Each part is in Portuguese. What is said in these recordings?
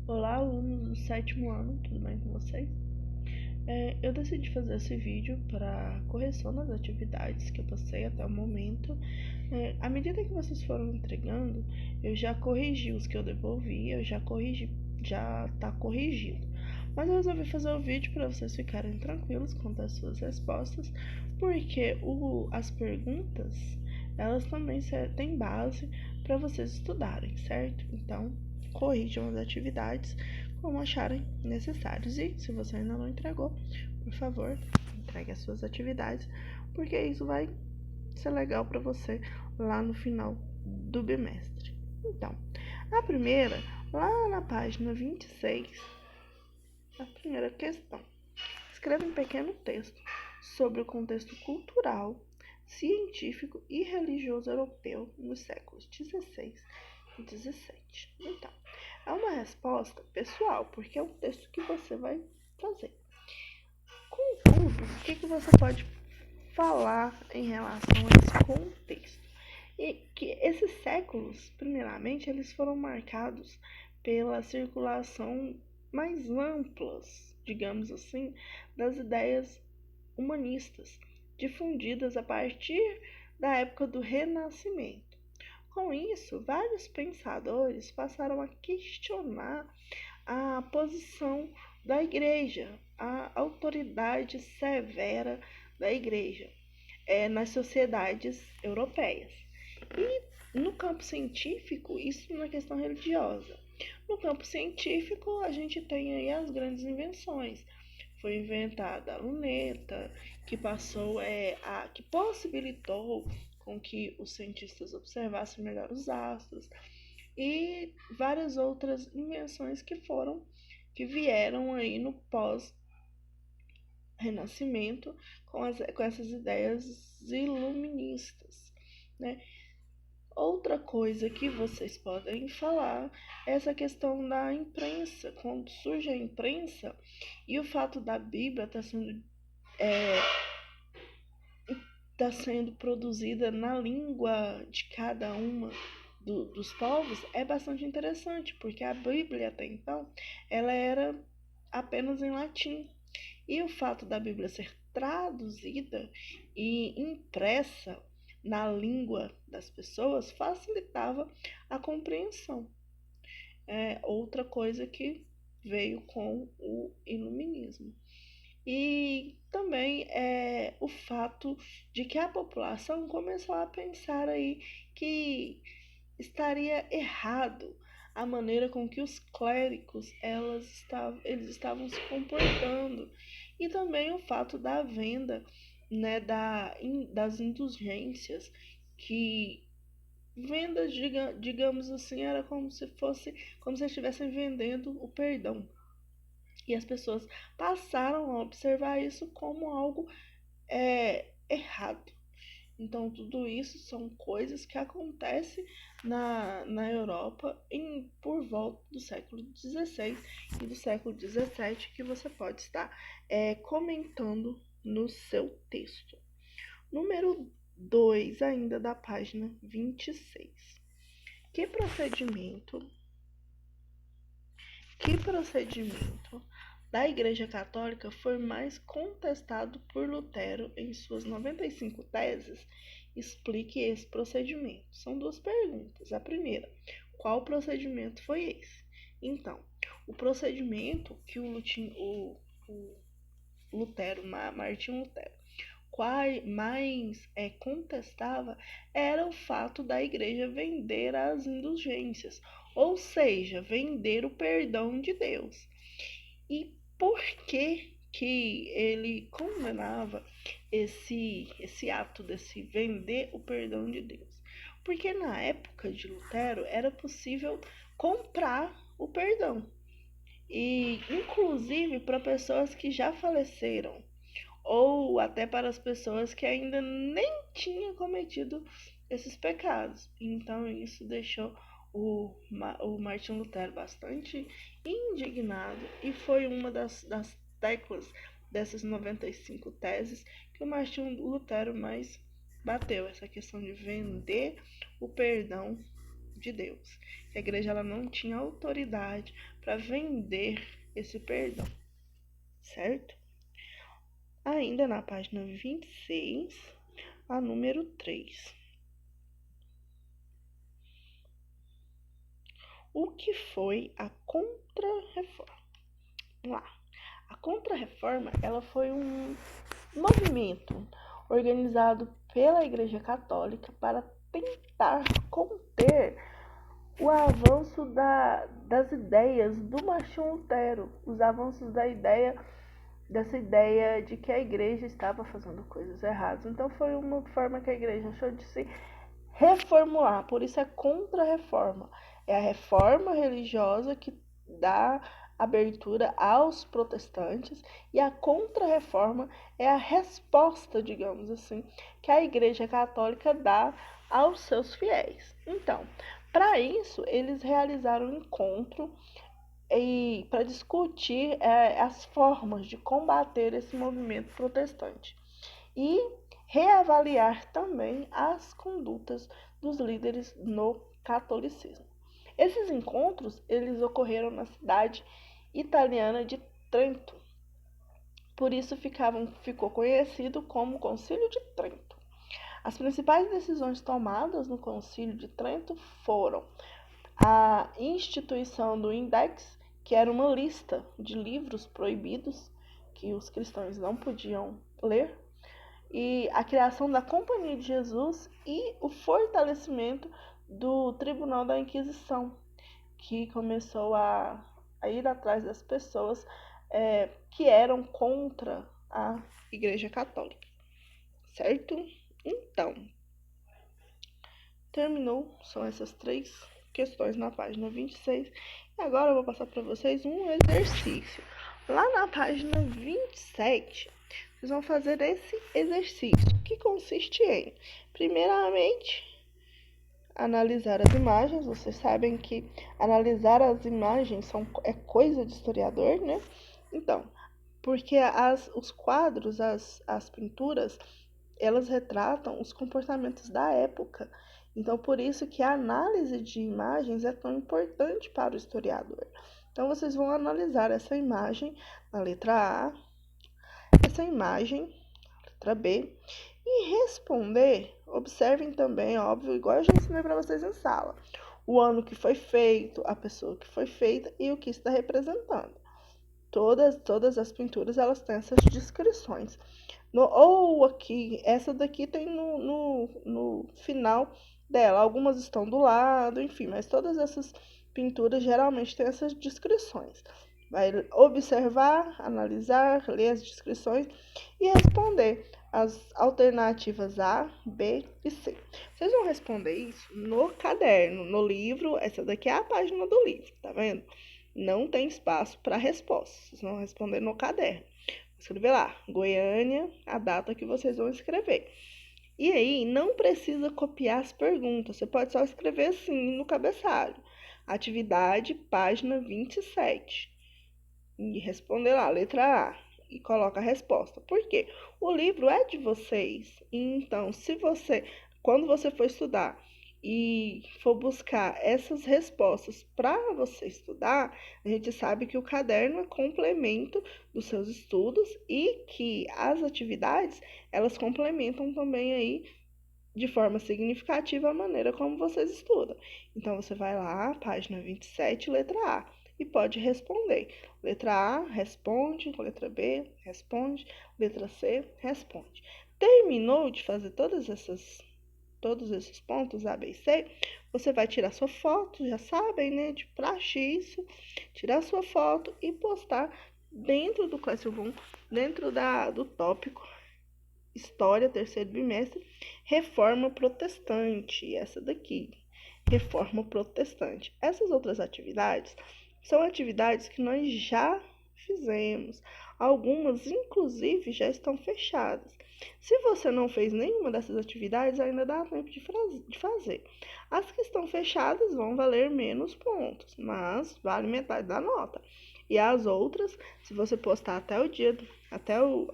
Olá, alunos do sétimo ano, tudo bem com vocês? Eu decidi fazer esse vídeo para correção das atividades que eu passei até o momento. À medida que vocês foram entregando, eu já corrigi os que eu devolvi, já está corrigido. Mas eu resolvi fazer o vídeo para vocês ficarem tranquilos quanto às suas respostas, porque as perguntas, elas também têm base para vocês estudarem, certo? Então, corrijam as atividades como acharem necessários. E se você ainda não entregou, por favor, entregue as suas atividades, porque isso vai ser legal para você lá no final do bimestre. Então, a primeira, lá na página 26, a primeira questão. Escreva um pequeno texto sobre o contexto cultural, científico e religioso europeu nos séculos XVI e XVII. Então, é uma resposta pessoal, porque é um texto que você vai fazer. Contudo, o que você pode falar em relação a esse contexto? E que esses séculos, primeiramente, eles foram marcados pela circulação mais amplas, digamos assim, das ideias humanistas, difundidas a partir da época do Renascimento. Com isso, vários pensadores passaram a questionar a posição da igreja, a autoridade severa da igreja nas sociedades europeias. E no campo científico, isso na questão religiosa. No campo científico, a gente tem aí as grandes invenções. Foi inventada a luneta, que possibilitou com que os cientistas observassem melhor os astros, e várias outras invenções que vieram aí no pós-renascimento com essas ideias iluministas, né? Outra coisa que vocês podem falar é essa questão da imprensa. Quando surge a imprensa e o fato da Bíblia tá sendo produzida na língua de cada uma dos povos, é bastante interessante, porque a Bíblia até então ela era apenas em latim. E o fato da Bíblia ser traduzida e impressa na língua das pessoas facilitava a compreensão. É outra coisa que veio com o iluminismo. E também o fato de que a população começou a pensar aí que estaria errado a maneira com que os clérigos eles estavam se comportando, e também o fato da venda, né, das indulgências, que vendas, digamos assim, era como se estivessem vendendo o perdão. E as pessoas passaram a observar isso como algo errado. Então, tudo isso são coisas que acontecem na Europa por volta do século XVI e do século XVII, que você pode estar comentando no seu texto. Número 2, ainda da página 26. Que procedimento da Igreja Católica foi mais contestado por Lutero em suas 95 teses? Explique esse procedimento. São duas perguntas. A primeira, qual procedimento foi esse? Então, o procedimento que o Lutero, Martinho Lutero, mais contestava era o fato da igreja vender as indulgências, ou seja, vender o perdão de Deus. E por que ele condenava esse ato desse vender o perdão de Deus? Porque na época de Lutero era possível comprar o perdão, e inclusive para pessoas que já faleceram, ou até para as pessoas que ainda nem tinham cometido esses pecados. Então isso deixou o Martin Lutero bastante indignado, e foi uma das teclas dessas 95 teses que o Martin Lutero mais bateu, essa questão de vender o perdão de Deus. A igreja ela não tinha autoridade para vender esse perdão, certo? Ainda na página 26, a número 3. O que foi a Contra-Reforma? Vamos lá. A Contra-Reforma, ela foi um movimento organizado pela Igreja Católica para tentar conter o avanço das ideias do Martinho Lutero, os avanços dessa ideia de que a igreja estava fazendo coisas erradas. Então foi uma forma que a igreja achou de se reformular, por isso é contra-reforma. É a reforma religiosa que dá abertura aos protestantes e a contra-reforma é a resposta, digamos assim, que a Igreja Católica dá aos seus fiéis. Então, para isso, eles realizaram um encontro para discutir as formas de combater esse movimento protestante e reavaliar também as condutas dos líderes no catolicismo. Esses encontros eles ocorreram na cidade italiana de Trento. Por isso ficou conhecido como Concílio de Trento. As principais decisões tomadas no Concílio de Trento foram a instituição do Index, que era uma lista de livros proibidos que os cristãos não podiam ler, e a criação da Companhia de Jesus e o fortalecimento do Tribunal da Inquisição, que começou a ir atrás das pessoas que eram contra a Igreja Católica, certo? Então, terminou, são essas 3 questões na página 26. E agora eu vou passar para vocês um exercício. Lá na página 27, vocês vão fazer esse exercício, que consiste em, primeiramente, analisar as imagens. Vocês sabem que analisar as imagens é coisa de historiador, né? Então, porque os quadros, as pinturas, elas retratam os comportamentos da época. Então, por isso que a análise de imagens é tão importante para o historiador. Então, vocês vão analisar essa imagem, a letra A, essa imagem, letra B, e responder. Observem também, óbvio, igual eu já ensinei para vocês em sala, o ano que foi feito, a pessoa que foi feita e o que está representando. Todas as pinturas, elas têm essas descrições. Ou aqui, essa daqui tem no final dela. Algumas estão do lado, enfim, mas todas essas pinturas geralmente têm essas descrições. Vai observar, analisar, ler as descrições e responder as alternativas A, B e C. Vocês vão responder isso no caderno, no livro. Essa daqui é a página do livro, tá vendo? Não tem espaço para resposta. Vocês vão responder no caderno. Escrever lá, Goiânia, a data que vocês vão escrever. E aí, não precisa copiar as perguntas. Você pode só escrever assim no cabeçalho. Atividade, página 27. E responder lá, letra A. E coloca a resposta. Por quê? O livro é de vocês. Então, quando você for estudar e for buscar essas respostas para você estudar, a gente sabe que o caderno é complemento dos seus estudos e que as atividades, elas complementam também aí de forma significativa a maneira como vocês estudam. Então, você vai lá, página 27, letra A, e pode responder. Letra A, responde. Letra B, responde. Letra C, responde. Terminou de fazer todos esses pontos, A, B e C, você vai tirar sua foto, já sabem, né? De praxe isso. Tirar sua foto e postar dentro do Classroom, dentro do tópico História, terceiro bimestre, Reforma Protestante, essa daqui, Reforma Protestante. Essas outras atividades são atividades que nós já fizemos, algumas inclusive já estão fechadas. Se você não fez nenhuma dessas atividades, ainda dá tempo de fazer. As que estão fechadas vão valer menos pontos, mas vale metade da nota. E as outras, se você postar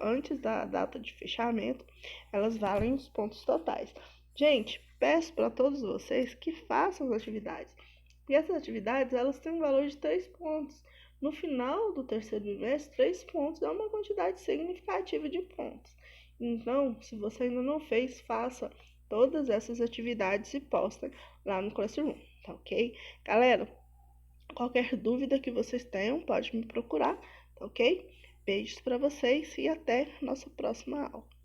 antes da data de fechamento, elas valem os pontos totais. Gente, peço para todos vocês que façam as atividades. E essas atividades, elas têm um valor de 3 pontos. No final do terceiro bimestre, 3 pontos é uma quantidade significativa de pontos. Então, se você ainda não fez, faça todas essas atividades e posta lá no Classroom, tá ok? Galera, qualquer dúvida que vocês tenham, pode me procurar, tá ok? Beijos para vocês e até nossa próxima aula.